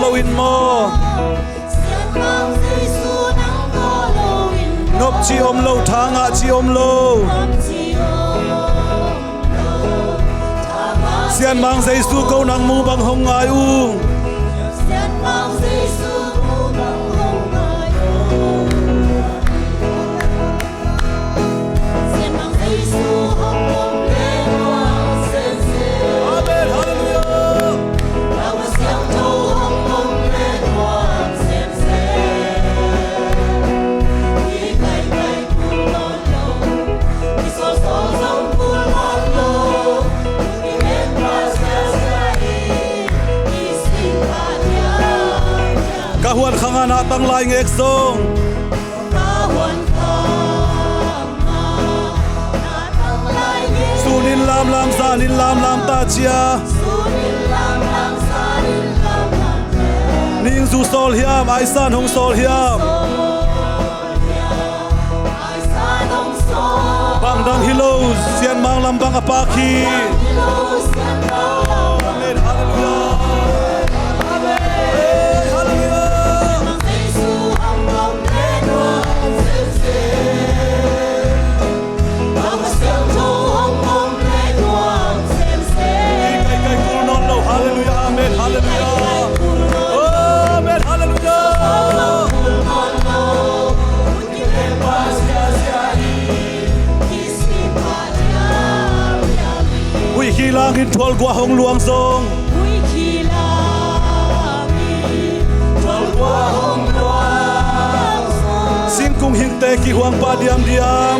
lo in mo nop chi om lo thanga chi om lo sian mang Giêsu câu nang mu bang hong ngai u kahuan khanga na tang lai ngek song sunin lam lam sa nin lam lam ta chia ning zu sol hiam ai san hong sol hiam bang dang hilo sian mang lam bang apaki langit thol qua hong luang song sing kung hing te ki huang pa diam diam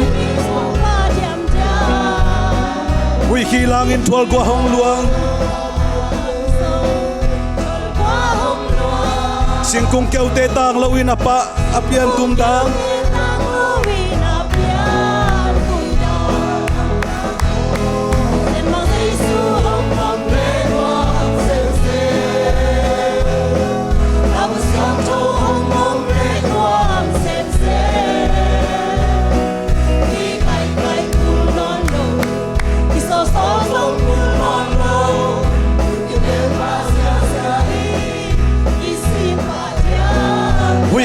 hui khi langit thol qua hong luang sing kung keu te tang lo in apa apian tum dang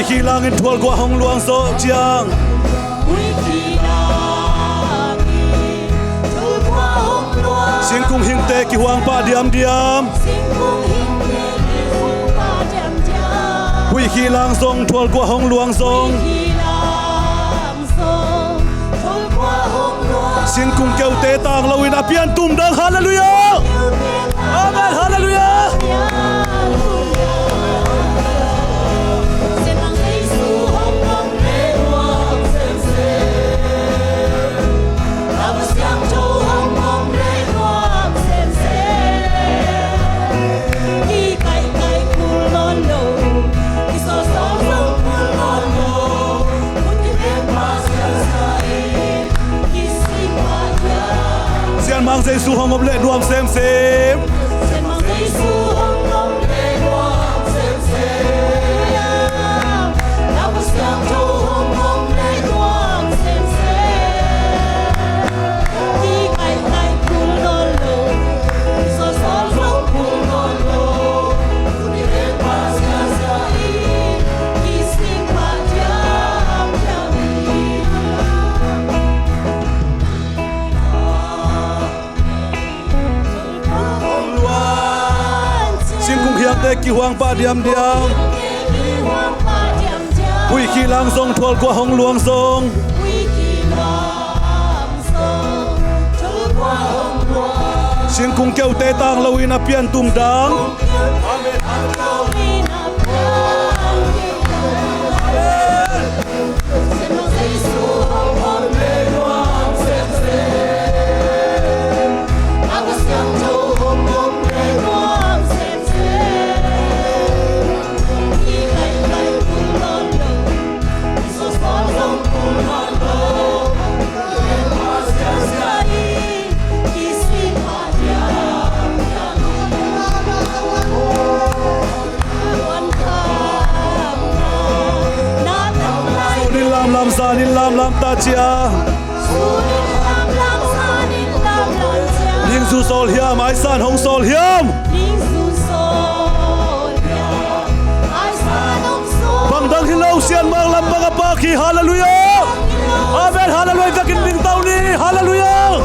khi langit thol qua hong luang so chiang sing kung hing te ki huang pa diam diam hui khi lang song thol qua hong luang song sing kung keu te tang lo in apian tum dang hallelujah amen hallelujah mang Giêsu hong om lệ nuam xem mang Giêsu hong om lệ nuam xem lao bus yang tu hong om lệ nuam xem đi kai kai kul non lo so so long kul non lo đi về pas kasai ki sing pa jam jam hiang te ki huang pa diam diam hui khi lang song thol qua hong luang song sing kung keu te tang lo in apian tum dang amen nin lam lam ta chia ning zu sol hiam ai san hong sol hiam dang hilau sian mang lam mga paki. Hallelujah. Amen. Hallelujah. Dakin ning tao ni. Hallelujah.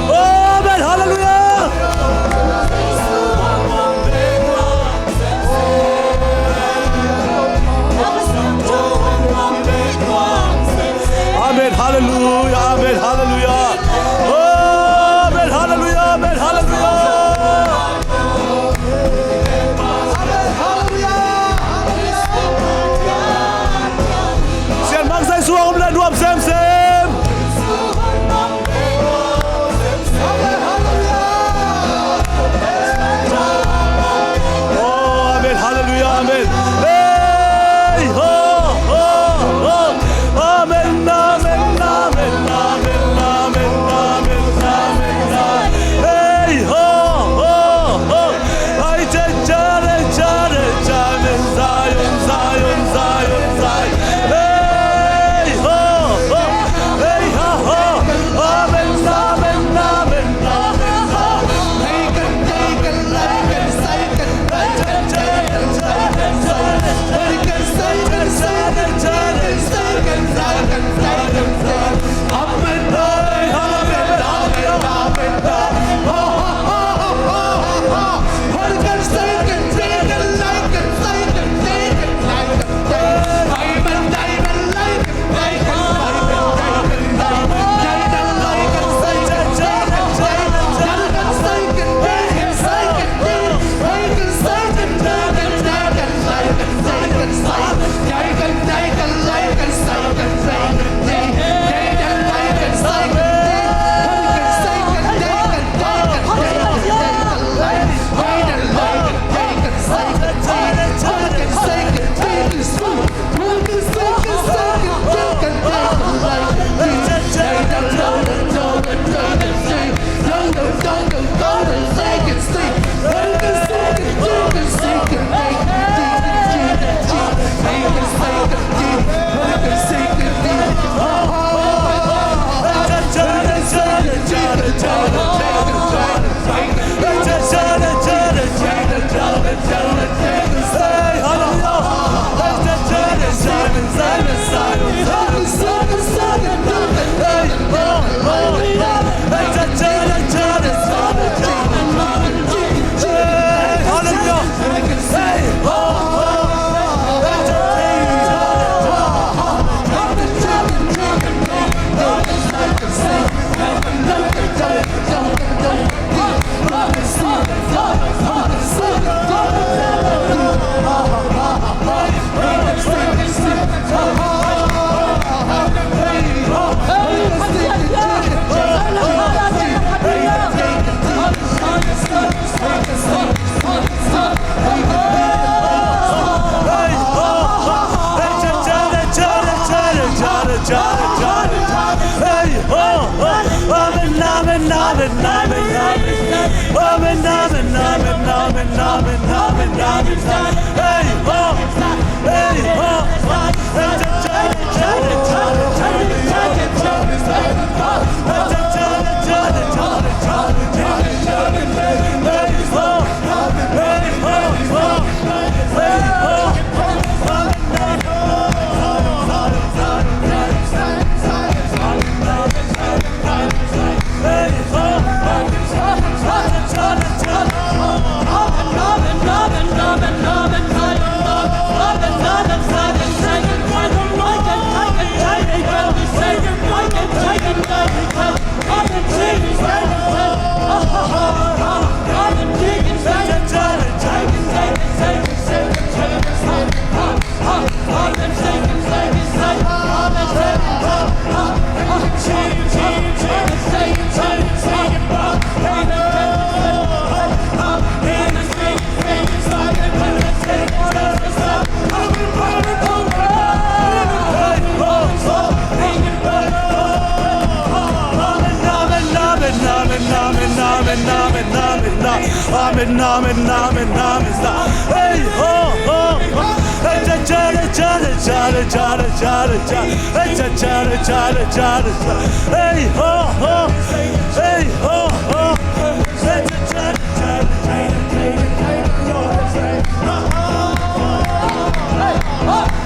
Amen. Hallelujah. Amen. Hallelujah. Amen. Hallelujah. Amen. Hallelujah. Amen. Hallelujah. Sian mang sai suang omla duam sem sem. Oh, amen. Hallelujah. Amen. Hey, ho, ho, ho. Amen. Amen. Amen. Amen. Amen. Amen. Amen. Hey, ho, ho, ho. Ay, chare, chare, chare. Zion, Zion, Zion, Zion. Hey, ho, ho. Hey, ha, ho. Amen. Amen. Amen.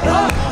Hey,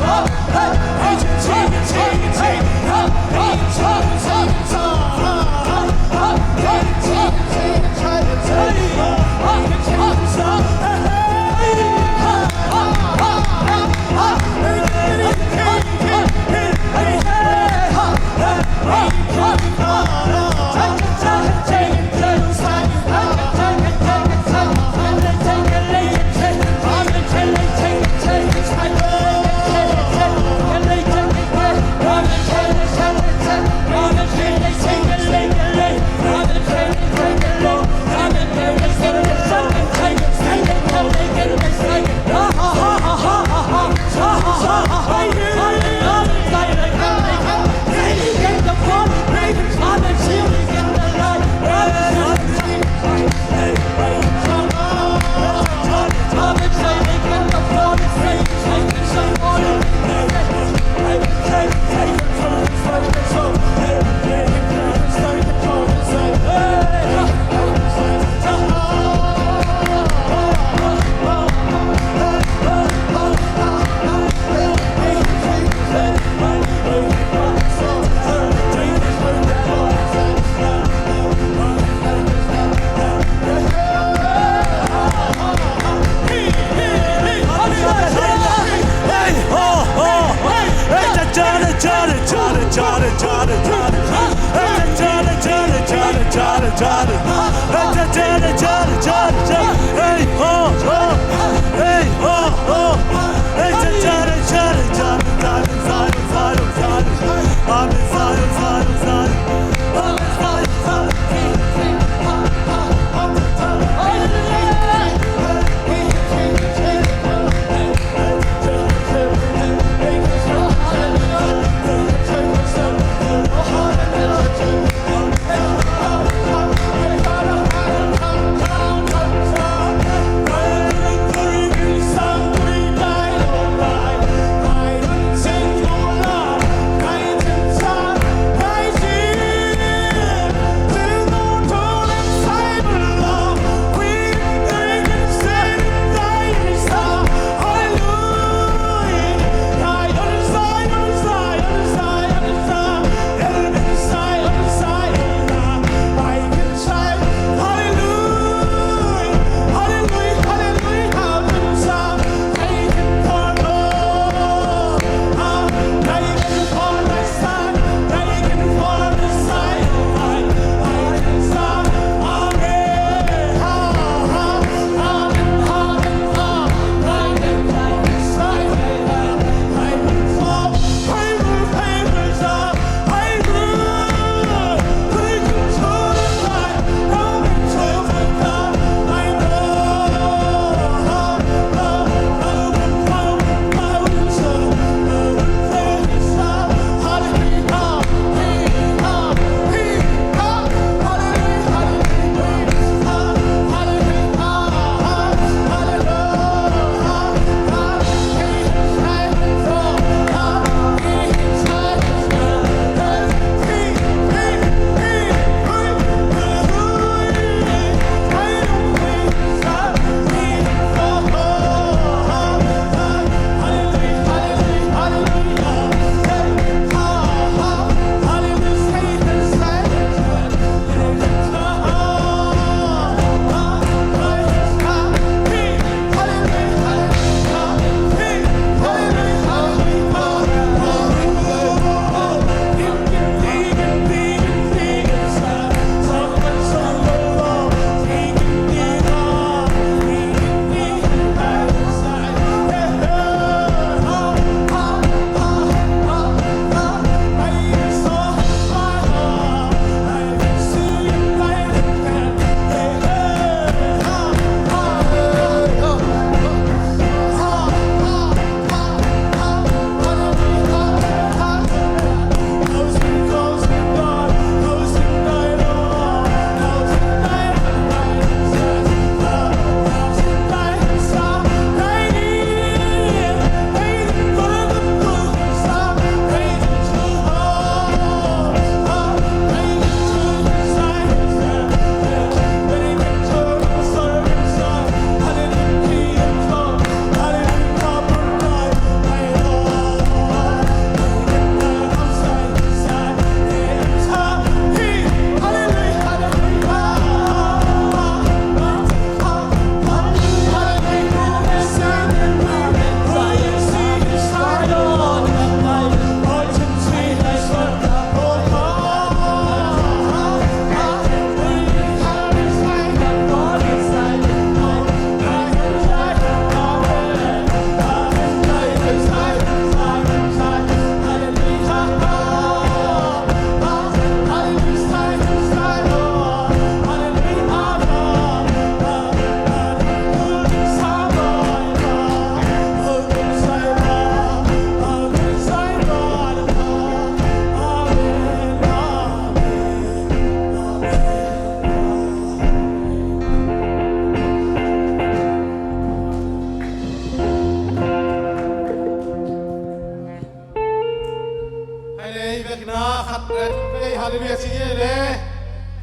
Hallelujah, singing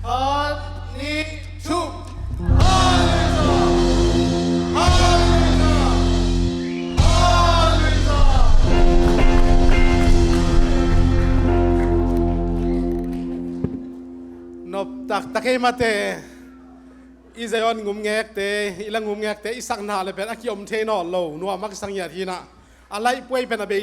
on need to. Nộp tắc cái mà thế, Israel ngum ngẹt thế, ilang ngum ngẹt thế, isak na le ben akiom thế nọ lâu, nuông mắc sang nhà thì na, alai quay ben abe